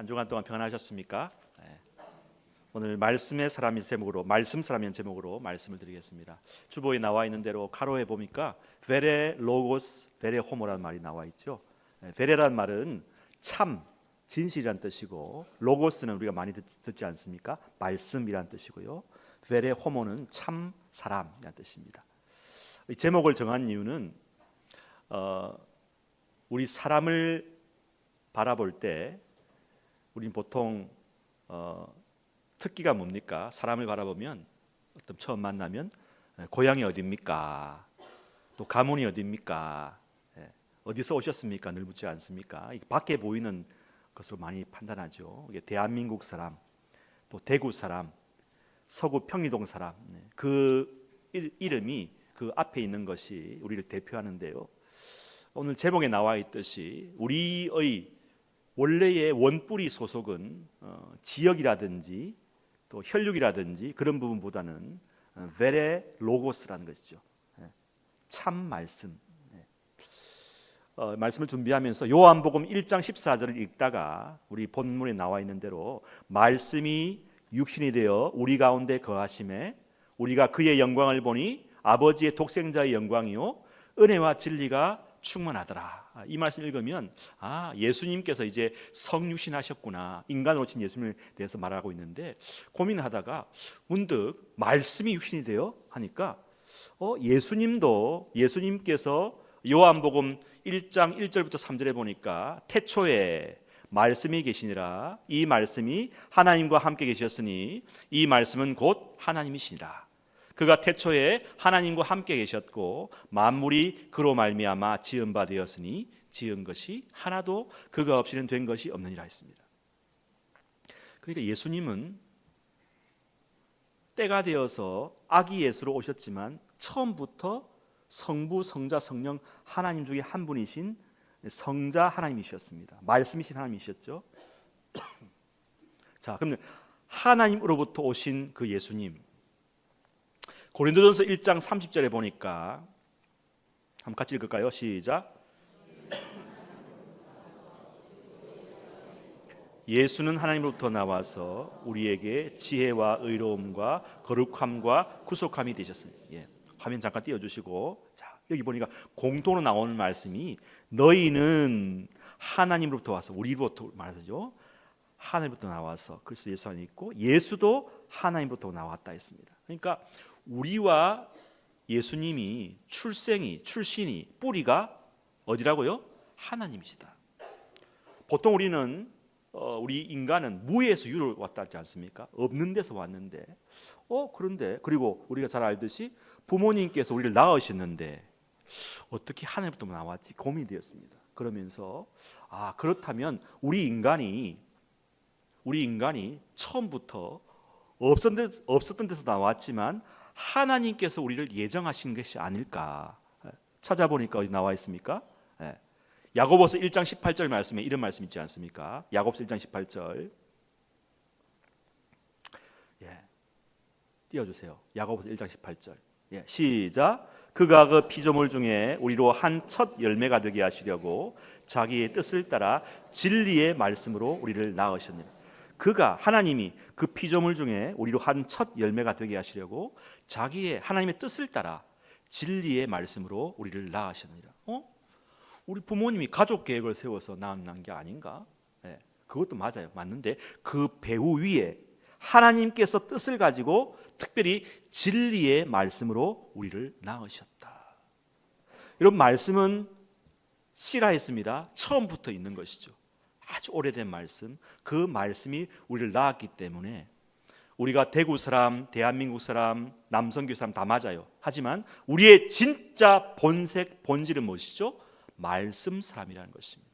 한 주간 동안 평안하셨습니까? 네. 오늘 말씀의 사람의 제목으로 말씀 사람의 제목으로 말씀을 드리겠습니다. 주보에 나와 있는 대로 가로에 보니까 베레 로고스 베레 호모라는 말이 나와 있죠. 베레라는 말은 참 진실이란 뜻이고 로고스는 우리가 많이 듣지 않습니까? 말씀이란 뜻이고요. 베레 호모는 참 사람이란 뜻입니다. 이 제목을 정한 이유는 우리 사람을 바라볼 때 우리는 보통 특기가 뭡니까? 사람을 바라보면 어떤 처음 만나면 고향이 어디입니까? 또 가문이 어디입니까? 어디서 오셨습니까? 늘 묻지 않습니까? 밖에 보이는 것으로 많이 판단하죠. 이게 대한민국 사람, 또 대구 사람, 서구 평리동 사람, 그 이름이 그 앞에 있는 것이 우리를 대표하는데요. 오늘 제목에 나와 있듯이 우리의 원래의 원뿌리 소속은 지역이라든지 또 혈육이라든지 그런 부분보다는 베레 로고스라는 것이죠. 참 말씀. 말씀을 준비하면서 요한복음 1장 14절을 읽다가 우리 본문에 나와 있는 대로 말씀이 육신이 되어 우리 가운데 거하심에 우리가 그의 영광을 보니 아버지의 독생자의 영광이요 은혜와 진리가 충만하더라. 이 말씀 읽으면 예수님께서 이제 성육신하셨구나, 인간으로 친 예수님에 대해서 말하고 있는데 고민하다가 문득 말씀이 육신이 되어 하니까 예수님께서 요한복음 1장 1절부터 3절에 보니까 태초에 말씀이 계시니라, 이 말씀이 하나님과 함께 계셨으니 이 말씀은 곧 하나님이시니라. 그가 태초에 하나님과 함께 계셨고 만물이 그로 말미암아 지은 바 되었으니 지은 것이 하나도 그가 없이는 된 것이 없느니라 했습니다. 그러니까 예수님은 때가 되어서 아기 예수로 오셨지만 처음부터 성부, 성자, 성령 하나님 중에 한 분이신 성자 하나님이셨습니다. 말씀이신 하나님이셨죠. 자, 그러면 하나님으로부터 오신 그 예수님, 고린도전서 1장 30절에 보니까 한번 같이 읽을까요? 시작. 예수는 하나님으로부터 나와서 우리에게 지혜와 의로움과 거룩함과 구속함이 되셨습니다. 화면 잠깐 띄워주시고, 자, 여기 보니까 공통으로 나오는 말씀이 너희는 하나님으로부터 와서, 우리로부터 말하죠. 하나님으로부터 나와서 그리스도 예수 안에 있고 예수도 하나님으로부터 나왔다 했습니다. 그러니까 우리와 예수님이 출신이 뿌리가 어디라고요? 하나님이시다. 보통 우리 인간은 무에서 유로 왔다 하지 않습니까? 없는 데서 왔는데 그런데 그리고 우리가 잘 알듯이 부모님께서 우리를 낳으셨는데 어떻게 하나님부터 나왔지 고민이 되었습니다. 그러면서 그렇다면 우리 인간이 처음부터 없었던 데서 나왔지만 하나님께서 우리를 예정하신 것이 아닐까. 찾아보니까 어디 나와 있습니까? 야고보서 1장 18절 말씀에 이런 말씀 있지 않습니까? 야고보서 1장 18절. 띄워주세요. 야고보서 1장 18절. 시작. 그가 그 피조물 중에 우리로 한 첫 열매가 되게 하시려고 자기의 뜻을 따라 진리의 말씀으로 우리를 낳으셨느니라. 하나님이 그 피조물 중에 우리로 한 첫 열매가 되게 하시려고 하나님의 뜻을 따라 진리의 말씀으로 우리를 낳으셨느니라. 우리 부모님이 가족 계획을 세워서 낳은 게 아닌가? 그것도 맞는데 그 배후 위에 하나님께서 뜻을 가지고 특별히 진리의 말씀으로 우리를 낳으셨다. 이런 말씀은 씨라했습니다. 처음부터 있는 것이죠. 아주 오래된 말씀, 그 말씀이 우리를 낳았기 때문에 우리가 대구 사람, 대한민국 사람, 남성교 사람 다 맞아요. 하지만 우리의 진짜 본질은 무엇이죠? 말씀 사람이라는 것입니다.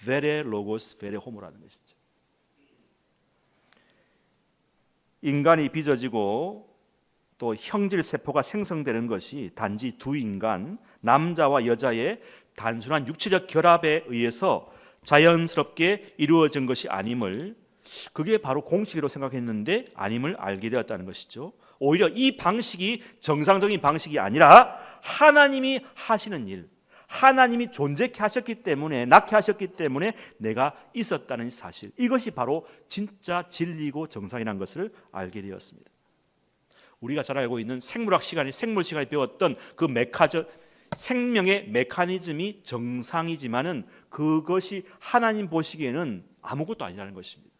베레 로고스 베레 호모라는 것이죠. 인간이 빚어지고 또 형질 세포가 생성되는 것이 단지 두 인간, 남자와 여자의 단순한 육체적 결합에 의해서 자연스럽게 이루어진 것이 아님을, 그게 바로 공식으로 생각했는데 아님을 알게 되었다는 것이죠. 오히려 이 방식이 정상적인 방식이 아니라 하나님이 하시는 일, 하나님이 존재케 하셨기 때문에, 낳게 하셨기 때문에 내가 있었다는 사실, 이것이 바로 진짜 진리고 정상이라는 것을 알게 되었습니다. 우리가 잘 알고 있는 생물학 시간에, 생물 시간에 배웠던 그 생명의 메커니즘이 정상이지만은 그것이 하나님 보시기에는 아무것도 아니라는 것입니다.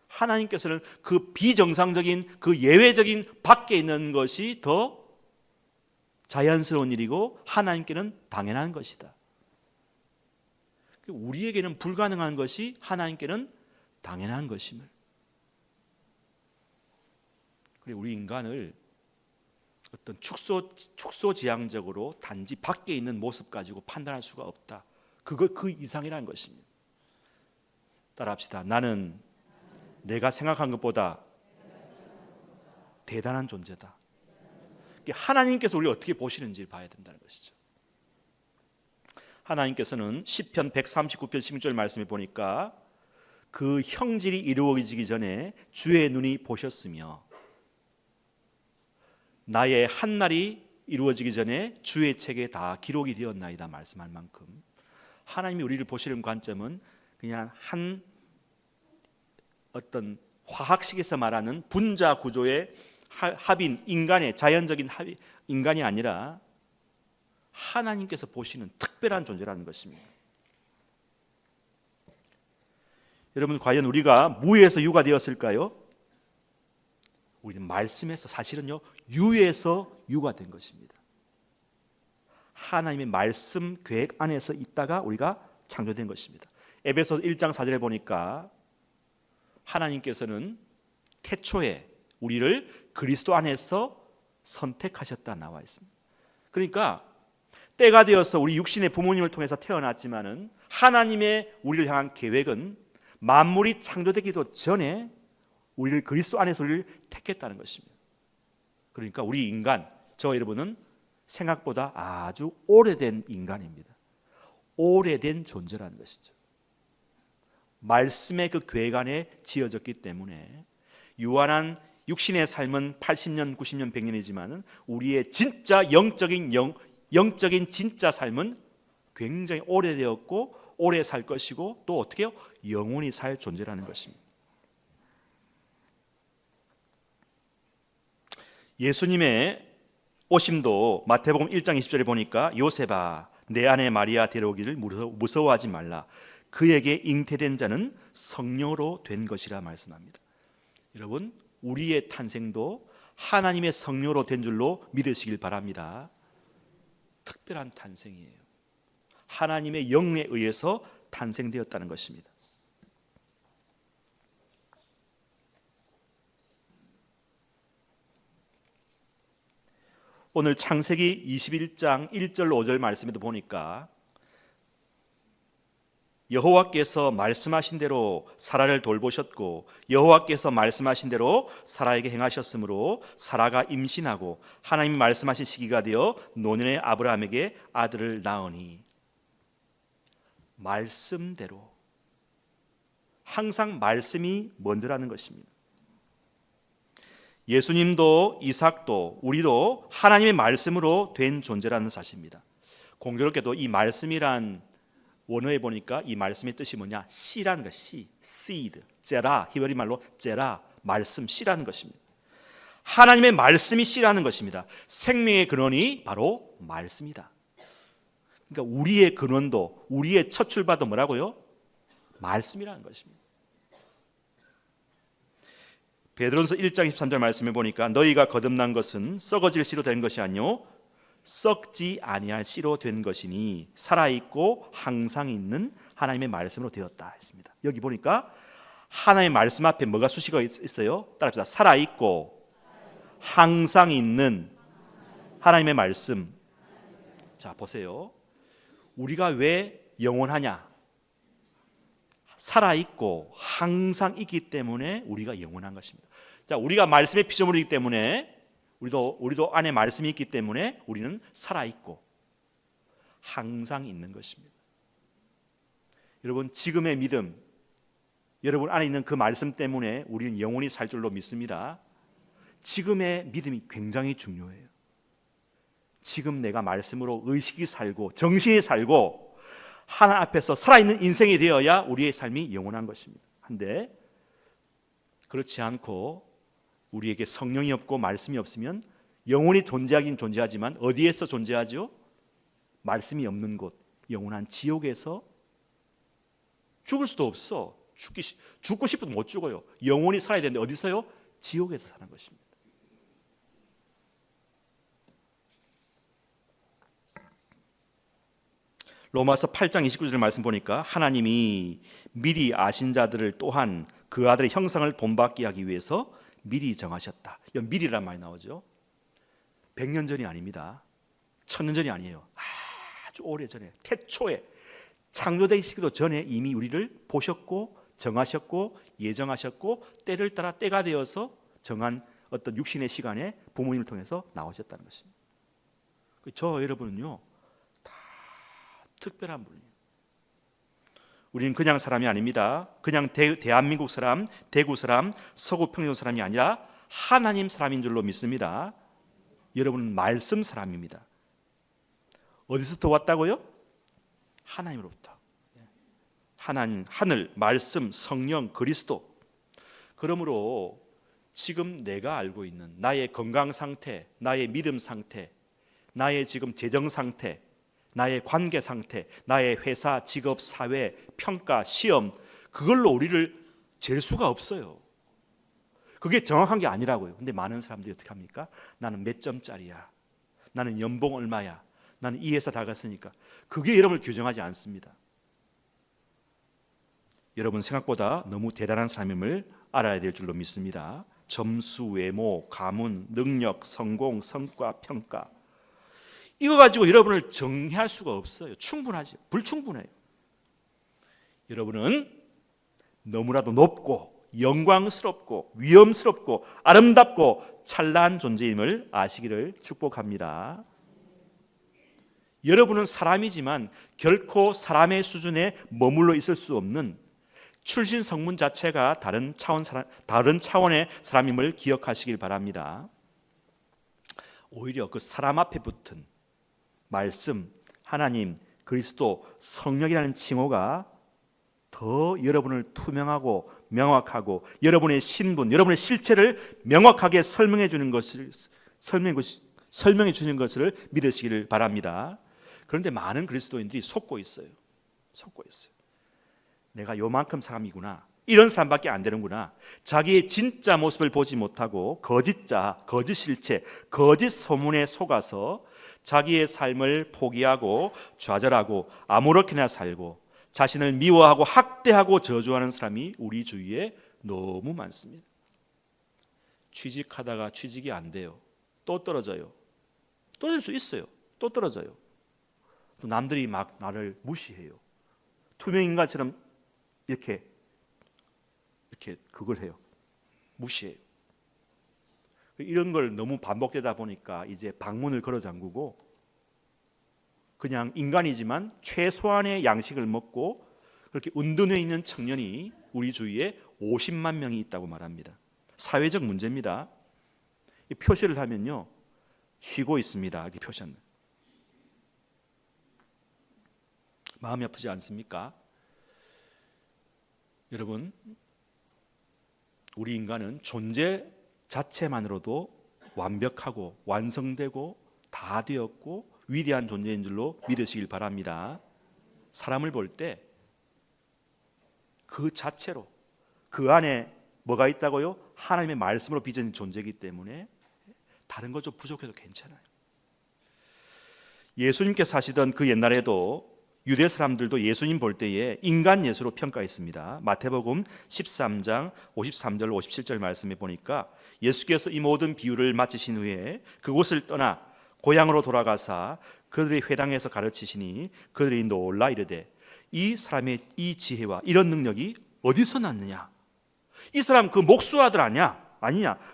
하나님께서는 그 비정상적인, 그 예외적인 밖에 있는 것이 더 자연스러운 일이고 하나님께는 당연한 것이다. 우리에게는 불가능한 것이 하나님께는 당연한 것임을. 그리고 우리 인간을 어떤 축소지향적으로 단지 밖에 있는 모습 가지고 판단할 수가 없다. 그 이상이라는 것입니다. 따라합시다. 나는 내가 생각한 것보다 대단한 존재다. 하나님께서 우리를 어떻게 보시는지 봐야 된다는 것이죠. 하나님께서는 시편 139편 16절 말씀에 보니까 그 형질이 이루어지기 전에 주의 눈이 보셨으며 나의 한날이 이루어지기 전에 주의 책에 다 기록이 되었나이다 말씀할 만큼 하나님이 우리를 보시는 관점은 그냥 한 어떤 화학식에서 말하는 분자 구조의 합인, 인간의 자연적인 합인, 인간이 아니라 하나님께서 보시는 특별한 존재라는 것입니다. 여러분, 과연 우리가 무에서 유가 되었을까요? 우리는 말씀에서, 사실은요, 유에서 유가 된 것입니다. 하나님의 말씀 계획 안에서 있다가 우리가 창조된 것입니다. 에베소 1장 4절에 보니까 하나님께서는 태초에 우리를 그리스도 안에서 선택하셨다 나와 있습니다. 그러니까 때가 되어서 우리 육신의 부모님을 통해서 태어났지만은 하나님의 우리를 향한 계획은 만물이 창조되기도 전에 우리를 그리스도 안에서 우리를 택했다는 것입니다. 그러니까 우리 인간, 저 여러분은 생각보다 아주 오래된 인간입니다. 오래된 존재라는 것이죠. 말씀의 그 계획 안에 지어졌기 때문에 유한한 육신의 삶은 80년, 90년, 100년이지만 우리의 진짜 영적인 진짜 삶은 굉장히 오래되었고 오래 살 것이고 또 어떻게 해요? 영원히 살 존재라는 것입니다. 예수님의 오심도 마태복음 1장 20절에 보니까 요셉아 내 아내 마리아 데려오기를 무서워하지 말라 그에게 잉태된 자는 성령으로 된 것이라 말씀합니다. 여러분, 우리의 탄생도 하나님의 성령으로 된 줄로 믿으시길 바랍니다. 특별한 탄생이에요. 하나님의 영에 의해서 탄생되었다는 것입니다. 오늘 창세기 21장 1절 5절 말씀에도 보니까 여호와께서 말씀하신 대로 사라를 돌보셨고 여호와께서 말씀하신 대로 사라에게 행하셨으므로 사라가 임신하고 하나님이 말씀하신 시기가 되어 노년의 아브라함에게 아들을 낳으니 말씀대로 항상 말씀이 먼저라는 것입니다. 예수님도 이삭도 우리도 하나님의 말씀으로 된 존재라는 사실입니다. 공교롭게도 이 말씀이란 원어에 보니까 이 말씀의 뜻이 뭐냐? 씨라는 것, 씨, seed, 제라, 히브리 말로 제라, 말씀, 씨라는 것입니다. 하나님의 말씀이 씨라는 것입니다. 생명의 근원이 바로 말씀이다. 그러니까 우리의 근원도, 우리의 첫 출발도 뭐라고요? 말씀이라는 것입니다. 베드로전서 1장 23절 말씀해 보니까 너희가 거듭난 것은 썩어질 씨로 된 것이 아니요 썩지 아니할 씨로 된 것이니 살아있고 항상 있는 하나님의 말씀으로 되었다 했습니다. 여기 보니까 하나님의 말씀 앞에 뭐가 수식어 있어요? 따라합시다. 살아있고 항상 있는 하나님의 말씀. 자, 보세요. 우리가 왜 영원하냐? 살아있고 항상 있기 때문에 우리가 영원한 것입니다. 자, 우리가 말씀의 피조물이기 때문에 우리도 안에 말씀이 있기 때문에 우리는 살아있고 항상 있는 것입니다. 여러분, 지금의 믿음, 여러분 안에 있는 그 말씀 때문에 우리는 영원히 살 줄로 믿습니다. 지금의 믿음이 굉장히 중요해요. 지금 내가 말씀으로 의식이 살고 정신이 살고 하나님 앞에서 살아있는 인생이 되어야 우리의 삶이 영원한 것입니다. 한데 그렇지 않고 우리에게 성령이 없고 말씀이 없으면 영원히 존재하긴 존재하지만 어디에서 존재하죠? 말씀이 없는 곳, 영원한 지옥에서 죽을 수도 없어. 죽고 싶어도 못 죽어요. 영원히 살아야 되는데 어디서요? 지옥에서 사는 것입니다. 로마서 8장 29절 말씀 보니까 하나님이 미리 아신 자들을 또한 그 아들의 형상을 본받게 하기 위해서 미리 정하셨다. 이건 미리란 말이 나오죠. 100년 전이 아닙니다. 1000년 전이 아니에요. 아주 오래전에 태초에 창조되시기도 전에 이미 우리를 보셨고 정하셨고 예정하셨고 때를 따라 때가 되어서 정한 어떤 육신의 시간에 부모님을 통해서 나오셨다는 것입니다. 저 여러분은요 다 특별한 분이에요. 우리는 그냥 사람이 아닙니다. 그냥 대한민국 사람, 대구 사람, 서구 평양 사람이 아니라 하나님 사람인 줄로 믿습니다. 여러분은 말씀 사람입니다. 어디서부터 왔다고요? 하나님으로부터. 하나님, 하늘, 말씀, 성령, 그리스도. 그러므로 지금 내가 알고 있는 나의 건강 상태, 나의 믿음 상태, 나의 지금 재정 상태, 나의 관계 상태, 나의 회사, 직업, 사회, 평가, 시험, 그걸로 우리를 잴 수가 없어요. 그게 정확한 게 아니라고요. 근데 많은 사람들이 어떻게 합니까? 나는 몇 점짜리야, 나는 연봉 얼마야, 나는 이 회사 다 갔으니까. 그게 여러분을 규정하지 않습니다. 여러분 생각보다 너무 대단한 사람임을 알아야 될 줄로 믿습니다. 점수, 외모, 가문, 능력, 성공, 성과, 평가, 이거 가지고 여러분을 정의할 수가 없어요. 충분하죠. 불충분해요. 여러분은 너무나도 높고 영광스럽고 위엄스럽고 아름답고 찬란한 존재임을 아시기를 축복합니다. 여러분은 사람이지만 결코 사람의 수준에 머물러 있을 수 없는 출신 성분 자체가 다른 차원의 사람임을 기억하시길 바랍니다. 오히려 그 사람 앞에 붙은 말씀, 하나님, 그리스도, 성령이라는 칭호가 더 여러분을 투명하고 명확하고 여러분의 신분, 여러분의 실체를 명확하게 설명해 주는 것을 믿으시기를 바랍니다. 그런데 많은 그리스도인들이 속고 있어요. 내가 요만큼 사람이구나, 이런 사람밖에 안 되는구나. 자기의 진짜 모습을 보지 못하고 거짓자, 거짓 실체, 거짓 소문에 속아서 자기의 삶을 포기하고 좌절하고 아무렇게나 살고 자신을 미워하고 학대하고 저주하는 사람이 우리 주위에 너무 많습니다. 취직하다가 취직이 안 돼요. 또 떨어져요. 떨어질 수 있어요. 또 떨어져요. 또 남들이 막 나를 무시해요. 투명인간처럼 이렇게 그걸 해요. 무시해요. 이런 걸 너무 반복되다 보니까 이제 방문을 걸어 잠그고 그냥 인간이지만 최소한의 양식을 먹고 그렇게 은둔해 있는 청년이 우리 주위에 50만 명이 있다고 말합니다. 사회적 문제입니다. 이 표시를 하면요, 쉬고 있습니다. 이렇게 표시합니다. 마음이 아프지 않습니까? 여러분, 우리 인간은 존재 자체만으로도 완벽하고 완성되고 다 되었고 위대한 존재인 줄로 믿으시길 바랍니다. 사람을 볼 때 그 자체로 그 안에 뭐가 있다고요? 하나님의 말씀으로 빚은 존재이기 때문에 다른 것 좀 부족해도 괜찮아요. 예수님께서 사시던 그 옛날에도 유대 사람들도 예수님 볼 때에 인간 예수로 평가했습니다. 마태복음 13장 53절 57절 말씀에 보니까 예수께서 이 모든 비유를 마치신 후에 그곳을 떠나 고향으로 돌아가사 그들의 회당에서 가르치시니 그들이 놀라 이르되 이 사람의 이 지혜와 이런 능력이 어디서 났느냐? 이 사람 그 목수 아들 아니냐?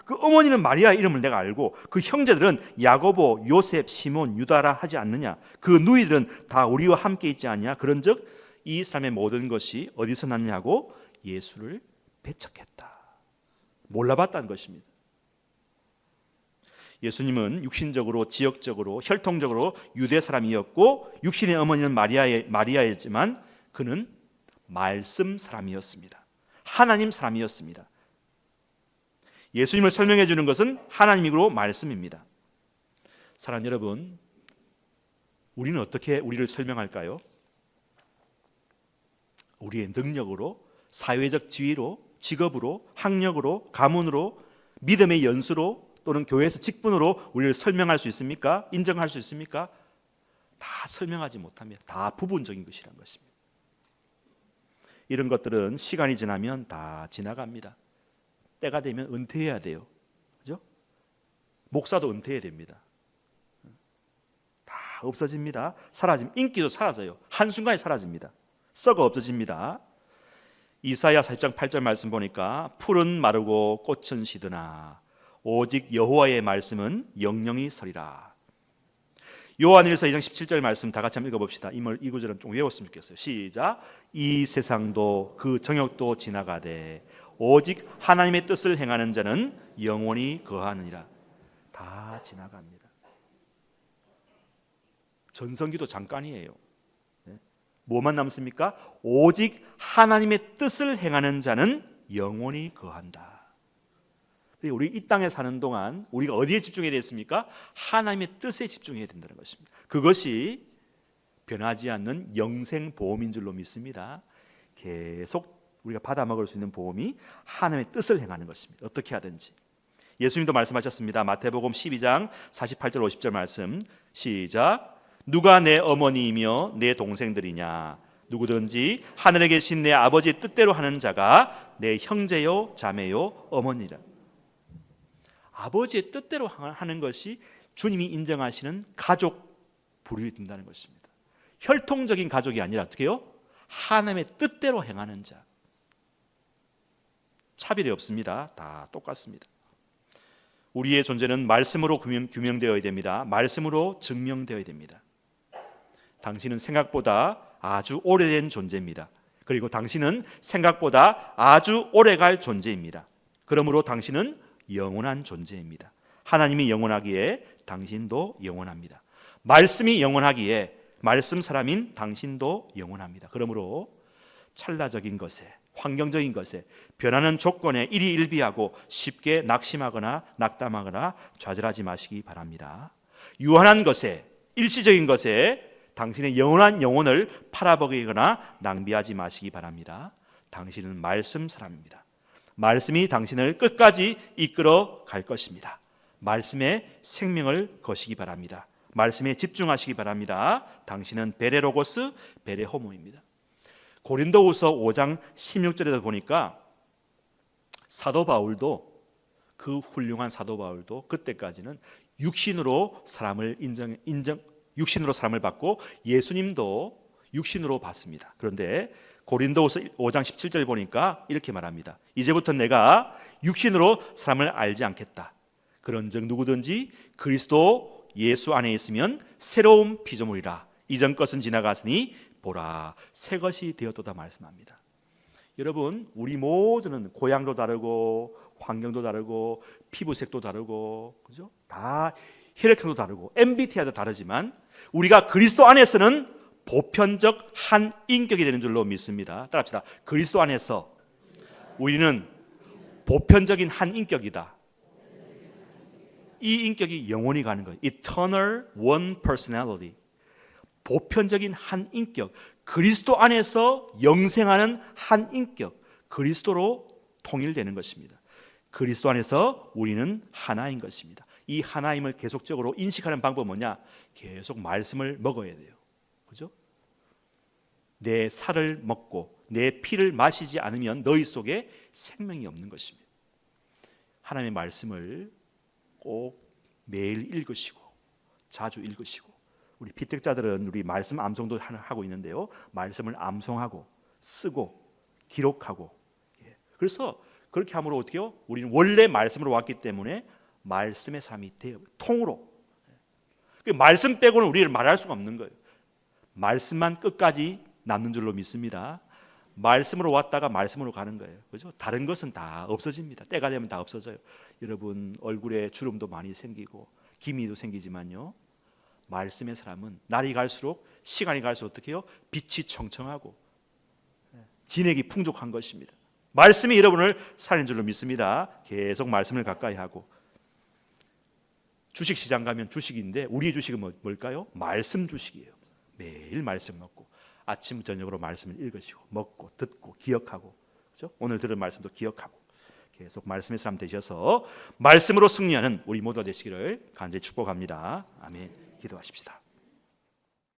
그 어머니는 마리아 이름을 내가 알고 그 형제들은 야고보, 요셉, 시몬, 유다라 하지 않느냐? 그 누이들은 다 우리와 함께 있지 않냐? 그런즉 이 사람의 모든 것이 어디서 났냐고 예수를 배척했다. 몰라봤다는 것입니다. 예수님은 육신적으로, 지역적으로, 혈통적으로 유대 사람이었고 육신의 어머니는 마리아였지만 그는 말씀 사람이었습니다. 하나님 사람이었습니다. 예수님을 설명해 주는 것은 하나님이고 말씀입니다. 사랑하는 여러분, 우리는 어떻게 우리를 설명할까요? 우리의 능력으로, 사회적 지위로, 직업으로, 학력으로, 가문으로, 믿음의 연수로 또는 교회에서 직분으로 우리를 설명할 수 있습니까? 인정할 수 있습니까? 다 설명하지 못합니다. 다 부분적인 것이란 것입니다. 이런 것들은 시간이 지나면 다 지나갑니다. 때가 되면 은퇴해야 돼요. 그죠? 목사도 은퇴해야 됩니다. 다 없어집니다. 인기도 사라져요. 한순간에 사라집니다. 썩어 없어집니다. 이사야 40장 8절 말씀 보니까 풀은 마르고 꽃은 시드나 오직 여호와의 말씀은 영영이 서리라. 요한일서 2장 17절 말씀 다 같이 한번 읽어봅시다. 이 구절은 좀 외웠으면 좋겠어요. 시작. 이 세상도 그 정욕도 지나가되 오직 하나님의 뜻을 행하는 자는 영원히 거하느니라. 다 지나갑니다. 전성기도 잠깐이에요. 뭐만 남습니까? 오직 하나님의 뜻을 행하는 자는 영원히 거한다. 우리 이 땅에 사는 동안 우리가 어디에 집중해야 되겠습니까? 하나님의 뜻에 집중해야 된다는 것입니다. 그것이 변하지 않는 영생 보험인 줄로 믿습니다. 계속 우리가 받아 먹을 수 있는 보험이 하나님의 뜻을 행하는 것입니다. 어떻게 하든지. 예수님도 말씀하셨습니다. 마태복음 12장 48절 50절 말씀 시작. 누가 내 어머니이며 내 동생들이냐? 누구든지 하늘에 계신 내 아버지의 뜻대로 하는 자가 내 형제요 자매요 어머니라. 아버지의 뜻대로 하는 것이 주님이 인정하시는 가족 부류에 든다는 것입니다. 혈통적인 가족이 아니라 어떻게 해요? 하나님의 뜻대로 행하는 자. 차별이 없습니다. 다 똑같습니다. 우리의 존재는 말씀으로 규명되어야 됩니다. 말씀으로 증명되어야 됩니다. 당신은 생각보다 아주 오래된 존재입니다. 그리고 당신은 생각보다 아주 오래갈 존재입니다. 그러므로 당신은 영원한 존재입니다. 하나님이 영원하기에 당신도 영원합니다. 말씀이 영원하기에 말씀 사람인 당신도 영원합니다. 그러므로 찰나적인 것에, 환경적인 것에, 변하는 조건에 일희일비하고 쉽게 낙심하거나 낙담하거나 좌절하지 마시기 바랍니다. 유한한 것에, 일시적인 것에 당신의 영원한 영혼을 팔아버리거나 낭비하지 마시기 바랍니다. 당신은 말씀 사람입니다. 말씀이 당신을 끝까지 이끌어 갈 것입니다. 말씀에 생명을 거시기 바랍니다. 말씀에 집중하시기 바랍니다. 당신은 베레로고스 베레호모입니다. 고린도후서 5장 16절에도 보니까 사도 바울도, 그 훌륭한 사도 바울도 그때까지는 육신으로 사람을 육신으로 사람을 받고 예수님도 육신으로 받습니다. 그런데 고린도후서 5장 17절 보니까 이렇게 말합니다. 이제부터 내가 육신으로 사람을 알지 않겠다. 그런즉 누구든지 그리스도 예수 안에 있으면 새로운 피조물이라. 이전 것은 지나갔으니 보라 새 것이 되었도다 말씀합니다. 여러분, 우리 모두는 고향도 다르고 환경도 다르고 피부색도 다르고, 그죠? 다 혈액형도 다르고 MBTI도 다르지만 우리가 그리스도 안에서는 보편적 한 인격이 되는 줄로 믿습니다. 따라합시다. 그리스도 안에서 우리는 보편적인 한 인격이다. 이 인격이 영원히 가는 거예요. Eternal one personality. 보편적인 한 인격, 그리스도 안에서 영생하는 한 인격, 그리스도로 통일되는 것입니다. 그리스도 안에서 우리는 하나인 것입니다. 이 하나임을 계속적으로 인식하는 방법은 뭐냐? 계속 말씀을 먹어야 돼요. 그죠? 내 살을 먹고 내 피를 마시지 않으면 너희 속에 생명이 없는 것입니다. 하나님의 말씀을 꼭 매일 읽으시고 자주 읽으시고, 우리 피택자들은 우리 말씀 암송도 하고 있는데요, 말씀을 암송하고 쓰고 기록하고, 그래서 그렇게 함으로 어떻게 해요? 우리는 원래 말씀으로 왔기 때문에 말씀의 삶이 돼요. 통으로. 말씀 빼고는 우리를 말할 수가 없는 거예요. 말씀만 끝까지 남는 줄로 믿습니다. 말씀으로 왔다가 말씀으로 가는 거예요. 그죠? 다른 것은 다 없어집니다. 때가 되면 다 없어져요. 여러분 얼굴에 주름도 많이 생기고 기미도 생기지만요. 말씀의 사람은 날이 갈수록 시간이 갈수록 어떻게 해요? 빛이 청청하고 진액이 풍족한 것입니다. 말씀이 여러분을 살린 줄로 믿습니다. 계속 말씀을 가까이 하고 주식시장 가면 주식인데 우리의 주식은 뭘까요? 말씀 주식이에요. 매일 말씀 먹고 아침 저녁으로 말씀을 읽으시고 먹고 듣고 기억하고 그렇죠? 오늘 들은 말씀도 기억하고 계속 말씀의 사람 되셔서 말씀으로 승리하는 우리 모두가 되시기를 간절히 축복합니다. 아멘. 기도하십시다.